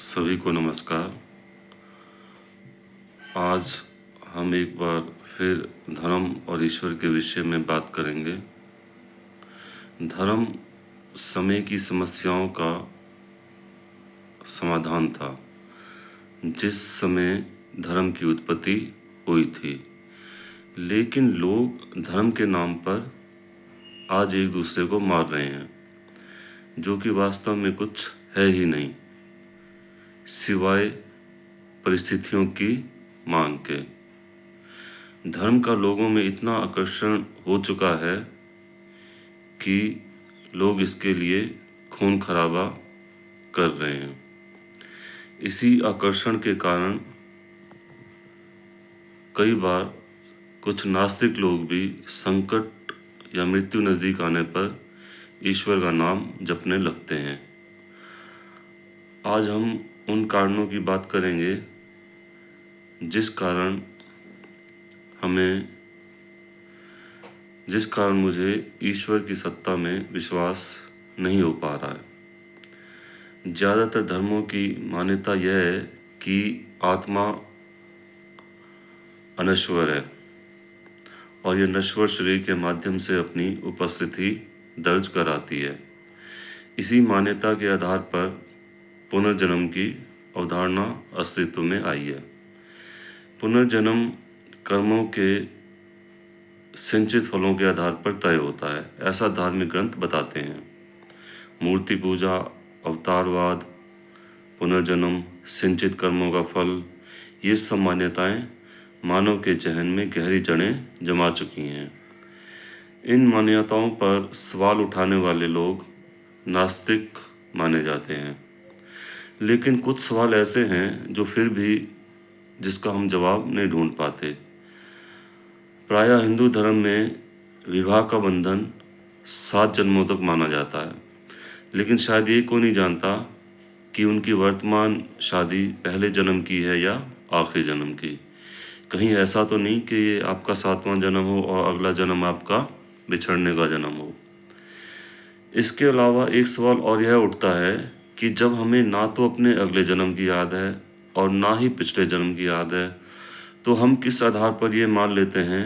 सभी को नमस्कार। आज हम एक बार फिर धर्म और ईश्वर के विषय में बात करेंगे। धर्म समय की समस्याओं का समाधान था। जिस समय धर्म की उत्पत्ति हुई थी, लेकिन लोग धर्म के नाम पर आज एक दूसरे को मार रहे हैं, जो कि वास्तव में कुछ है ही नहीं, सिवाय परिस्थितियों की मांग के। धर्म का लोगों में इतना आकर्षण हो चुका है कि लोग इसके लिए खून खराबा कर रहे हैं। इसी आकर्षण के कारण कई बार कुछ नास्तिक लोग भी संकट या मृत्यु नज़दीक आने पर ईश्वर का नाम जपने लगते हैं। आज हम उन कारणों की बात करेंगे जिस कारण मुझे ईश्वर की सत्ता में विश्वास नहीं हो पा रहा है। ज़्यादातर धर्मों की मान्यता यह है कि आत्मा अनश्वर है और यह नश्वर शरीर के माध्यम से अपनी उपस्थिति दर्ज कराती है। इसी मान्यता के आधार पर पुनर्जन्म की अवधारणा अस्तित्व में आई है। पुनर्जन्म कर्मों के सिंचित फलों के आधार पर तय होता है, ऐसा धार्मिक ग्रंथ बताते हैं। मूर्ति पूजा, अवतारवाद, पुनर्जन्म, सिंचित कर्मों का फल, ये सब मान्यताएं मानव के जहन में गहरी जड़ें जमा चुकी हैं। इन मान्यताओं पर सवाल उठाने वाले लोग नास्तिक माने जाते हैं, लेकिन कुछ सवाल ऐसे हैं जो फिर भी जिसका हम जवाब नहीं ढूंढ पाते। प्रायः हिंदू धर्म में विवाह का बंधन 7 जन्मों तक माना जाता है, लेकिन शायद ये कोई नहीं जानता कि उनकी वर्तमान शादी पहले जन्म की है या आखिरी जन्म की। कहीं ऐसा तो नहीं कि ये आपका 7वां जन्म हो और अगला जन्म आपका बिछड़ने का जन्म हो। इसके अलावा एक सवाल और यह उठता है कि जब हमें ना तो अपने अगले जन्म की याद है और ना ही पिछले जन्म की याद है, तो हम किस आधार पर ये मान लेते हैं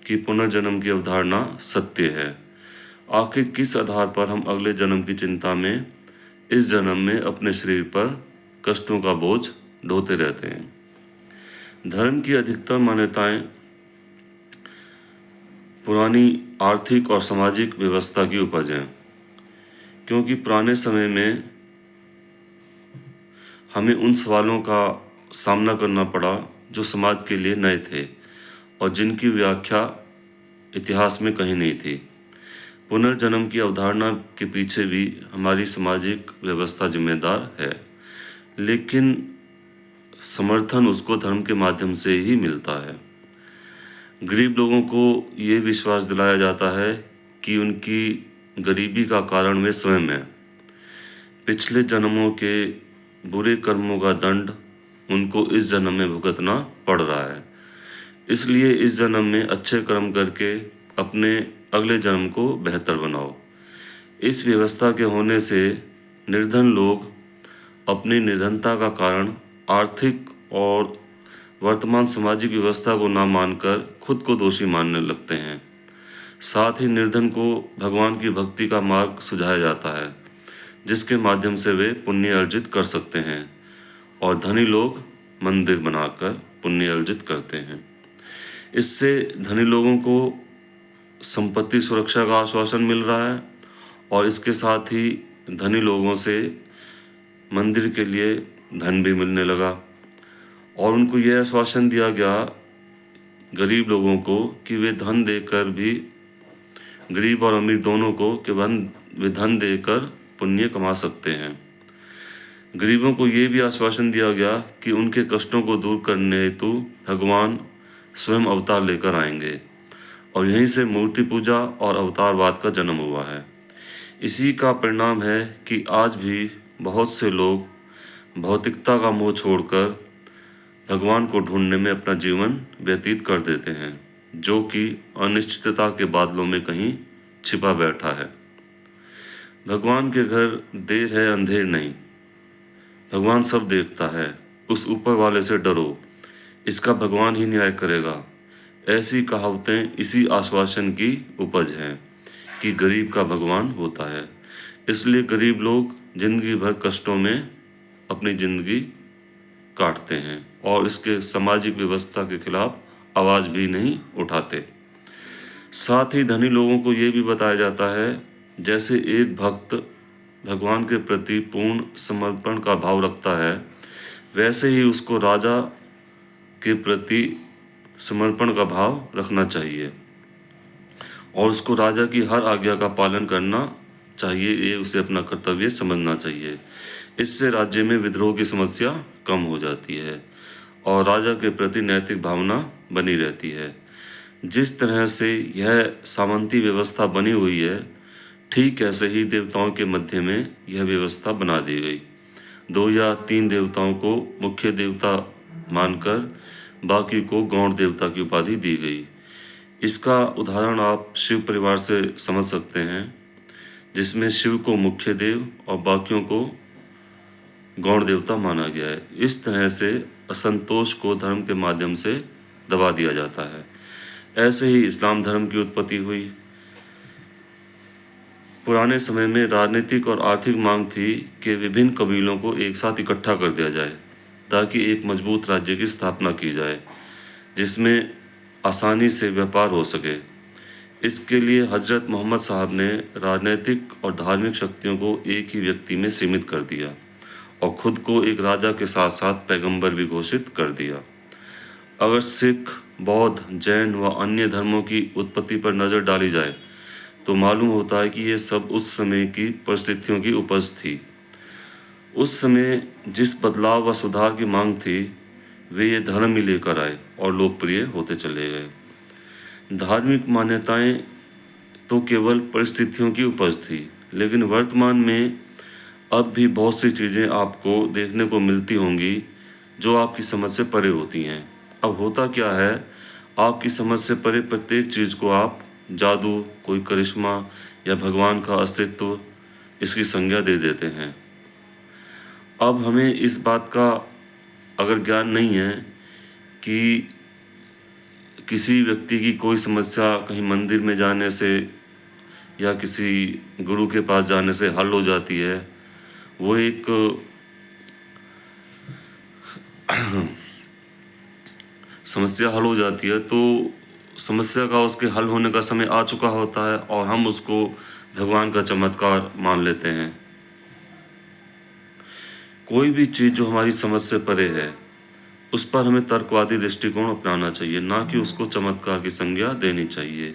कि पुनर्जन्म की अवधारणा सत्य है। आखिर किस आधार पर हम अगले जन्म की चिंता में इस जन्म में अपने शरीर पर कष्टों का बोझ ढोते रहते हैं। धर्म की अधिकतर मान्यताएं पुरानी आर्थिक और सामाजिक व्यवस्था की उपज हैं, क्योंकि पुराने समय में हमें उन सवालों का सामना करना पड़ा जो समाज के लिए नए थे और जिनकी व्याख्या इतिहास में कहीं नहीं थी। पुनर्जन्म की अवधारणा के पीछे भी हमारी सामाजिक व्यवस्था जिम्मेदार है, लेकिन समर्थन उसको धर्म के माध्यम से ही मिलता है। गरीब लोगों को ये विश्वास दिलाया जाता है कि उनकी गरीबी का कारण वे स्वयं हैं। पिछले जन्मों के बुरे कर्मों का दंड उनको इस जन्म में भुगतना पड़ रहा है, इसलिए इस जन्म में अच्छे कर्म करके अपने अगले जन्म को बेहतर बनाओ। इस व्यवस्था के होने से निर्धन लोग अपनी निर्धनता का कारण आर्थिक और वर्तमान सामाजिक व्यवस्था को ना मानकर खुद को दोषी मानने लगते हैं। साथ ही निर्धन को भगवान की भक्ति का मार्ग सुझाया जाता है, जिसके माध्यम से वे पुण्य अर्जित कर सकते हैं, और धनी लोग मंदिर बनाकर पुण्य अर्जित करते हैं। इससे धनी लोगों को संपत्ति सुरक्षा का आश्वासन मिल रहा है और इसके साथ ही धनी लोगों से मंदिर के लिए धन भी मिलने लगा, और उनको यह आश्वासन दिया गया गरीब लोगों को कि वे धन देकर भी, गरीब और अमीर दोनों को, कि वे धन देकर पुण्य कमा सकते हैं। गरीबों को ये भी आश्वासन दिया गया कि उनके कष्टों को दूर करने हेतु भगवान स्वयं अवतार लेकर आएंगे, और यहीं से मूर्ति पूजा और अवतारवाद का जन्म हुआ है। इसी का परिणाम है कि आज भी बहुत से लोग भौतिकता का मोह छोड़कर भगवान को ढूंढने में अपना जीवन व्यतीत कर देते हैं, जो कि अनिश्चितता के बादलों में कहीं छिपा बैठा है। भगवान के घर देर है अंधेर नहीं, भगवान सब देखता है, उस ऊपर वाले से डरो, इसका भगवान ही न्याय करेगा। ऐसी कहावतें इसी आश्वासन की उपज हैं कि गरीब का भगवान होता है। इसलिए गरीब लोग जिंदगी भर कष्टों में अपनी जिंदगी काटते हैं और इसके सामाजिक व्यवस्था के खिलाफ आवाज़ भी नहीं उठाते। साथ ही धनी लोगों को ये भी बताया जाता है, जैसे एक भक्त भगवान के प्रति पूर्ण समर्पण का भाव रखता है, वैसे ही उसको राजा के प्रति समर्पण का भाव रखना चाहिए और उसको राजा की हर आज्ञा का पालन करना चाहिए। ये उसे अपना कर्तव्य समझना चाहिए। इससे राज्य में विद्रोह की समस्या कम हो जाती है और राजा के प्रति नैतिक भावना बनी रहती है। जिस तरह से यह सामंती व्यवस्था बनी हुई है, ठीक ऐसे ही देवताओं के मध्य में यह व्यवस्था बना दी गई। 2 या 3 देवताओं को मुख्य देवता मानकर बाकी को गौण देवता की उपाधि दी गई। इसका उदाहरण आप शिव परिवार से समझ सकते हैं, जिसमें शिव को मुख्य देव और बाकियों को गौण देवता माना गया है। इस तरह से असंतोष को धर्म के माध्यम से दबा दिया जाता है। ऐसे ही इस्लाम धर्म की उत्पत्ति हुई। पुराने समय में राजनीतिक और आर्थिक मांग थी कि विभिन्न कबीलों को एक साथ इकट्ठा कर दिया जाए ताकि एक मजबूत राज्य की स्थापना की जाए जिसमें आसानी से व्यापार हो सके। इसके लिए हजरत मोहम्मद साहब ने राजनीतिक और धार्मिक शक्तियों को एक ही व्यक्ति में सीमित कर दिया और खुद को एक राजा के साथ साथ पैगंबर भी घोषित कर दिया। अगर सिख, बौद्ध, जैन व अन्य धर्मों की उत्पत्ति पर नज़र डाली जाए तो मालूम होता है कि ये सब उस समय की परिस्थितियों की उपज थी। उस समय जिस बदलाव व सुधार की मांग थी, वे ये धर्म ही लेकर आए और लोकप्रिय होते चले गए। धार्मिक मान्यताएं तो केवल परिस्थितियों की उपज थी, लेकिन वर्तमान में अब भी बहुत सी चीज़ें आपको देखने को मिलती होंगी जो आपकी समझ से परे होती हैं। अब होता क्या है, आपकी समझ से परे प्रत्येक चीज़ को आप जादू, कोई करिश्मा या भगवान का अस्तित्व इसकी संज्ञा दे देते हैं। अब हमें इस बात का अगर ज्ञान नहीं है कि किसी व्यक्ति की कोई समस्या कहीं मंदिर में जाने से या किसी गुरु के पास जाने से हल हो जाती है, वो एक समस्या हल हो जाती है, तो समस्या का उसके हल होने का समय आ चुका होता है और हम उसको भगवान का चमत्कार मान लेते हैं। कोई भी चीज़ जो हमारी समझ से परे है, उस पर हमें तर्कवादी दृष्टिकोण अपनाना चाहिए, ना कि उसको चमत्कार की संज्ञा देनी चाहिए।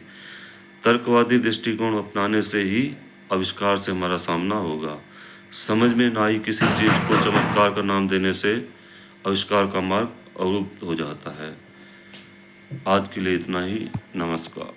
तर्कवादी दृष्टिकोण अपनाने से ही आविष्कार से हमारा सामना होगा। समझ में ना आई किसी चीज़ को चमत्कार का नाम देने से आविष्कार का मार्ग अवरुद्ध हो जाता है। आज के लिए इतना ही। नमस्कार।